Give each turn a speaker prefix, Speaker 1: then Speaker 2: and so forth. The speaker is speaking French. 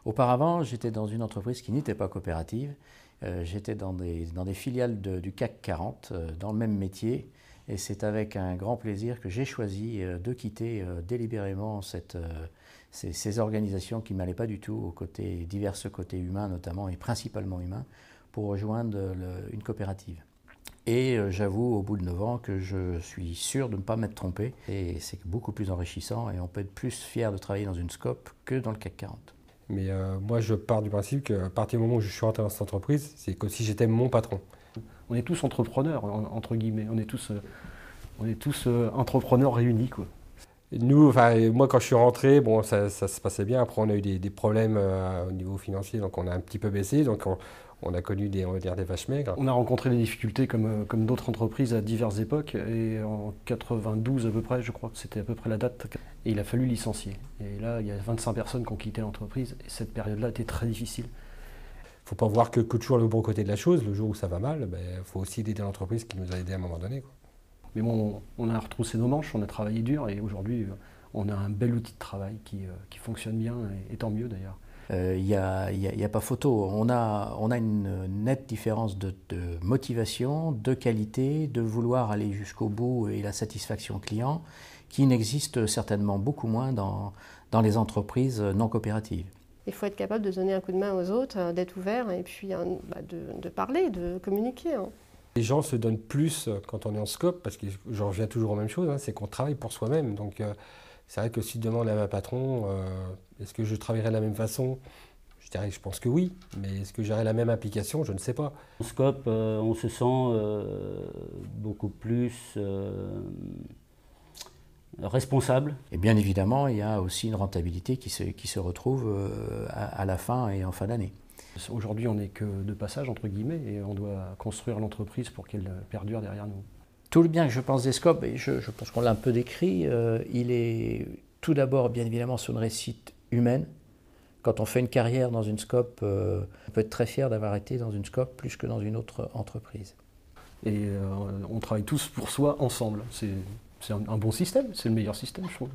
Speaker 1: Auparavant, j'étais dans une entreprise qui n'était pas coopérative. J'étais dans des filiales du CAC 40, dans le même métier. Et c'est avec un grand plaisir que j'ai choisi de quitter délibérément ces organisations qui ne m'allaient pas du tout aux divers côtés humains notamment, et principalement humains, pour rejoindre une coopérative. Et j'avoue au bout de 9 ans que je suis sûr de ne pas m'être trompé. Et c'est beaucoup plus enrichissant et on peut être plus fier de travailler dans une SCOP que dans le CAC 40.
Speaker 2: Mais moi, je pars du principe qu'à partir du moment où je suis rentré dans cette entreprise, c'est comme si j'étais mon patron.
Speaker 3: On est tous entrepreneurs, entre guillemets. On est tous entrepreneurs réunis, quoi.
Speaker 2: Nous, moi, quand je suis rentré, bon, ça se passait bien. Après, on a eu des problèmes au niveau financier, donc on a un petit peu baissé. Donc on a connu on va dire, des vaches maigres.
Speaker 3: On a rencontré des difficultés comme d'autres entreprises à diverses époques. Et en 92 à peu près, je crois que c'était à peu près la date, et il a fallu licencier. Et là, il y a 25 personnes qui ont quitté l'entreprise. Et cette période-là était très difficile.
Speaker 2: Il ne faut pas voir que toujours le bon côté de la chose. Le jour où ça va mal, il faut aussi aider l'entreprise qui nous a aidés à un moment donné, quoi.
Speaker 3: Mais bon, on a retroussé nos manches, on a travaillé dur et aujourd'hui, on a un bel outil de travail qui fonctionne bien et tant mieux d'ailleurs.
Speaker 1: Il n'y a pas photo. On a une nette différence de motivation, de qualité, de vouloir aller jusqu'au bout et la satisfaction client qui n'existe certainement beaucoup moins dans les entreprises non coopératives.
Speaker 4: Il faut être capable de donner un coup de main aux autres, d'être ouvert et puis de parler, de communiquer.
Speaker 2: Les gens se donnent plus quand on est en SCOP, parce que j'en reviens toujours aux mêmes choses, c'est qu'on travaille pour soi-même. Donc c'est vrai que si je demande à ma patron, est-ce que je travaillerai de la même façon? Je dirais que je pense que oui, mais est-ce que j'aurai la même implication? Je ne sais pas.
Speaker 5: En SCOP, on se sent beaucoup plus responsable.
Speaker 1: Et bien évidemment, il y a aussi une rentabilité qui se retrouve à la fin et en fin d'année.
Speaker 3: Aujourd'hui, on n'est que de passage, entre guillemets, et on doit construire l'entreprise pour qu'elle perdure derrière nous.
Speaker 1: Tout le bien que je pense des SCOP, et je pense qu'on l'a un peu décrit, il est tout d'abord, bien évidemment, sur une réussite humaine. Quand on fait une carrière dans une SCOP, on peut être très fier d'avoir été dans une SCOP plus que dans une autre entreprise.
Speaker 3: Et on travaille tous pour soi, ensemble. C'est un bon système, c'est le meilleur système, je trouve.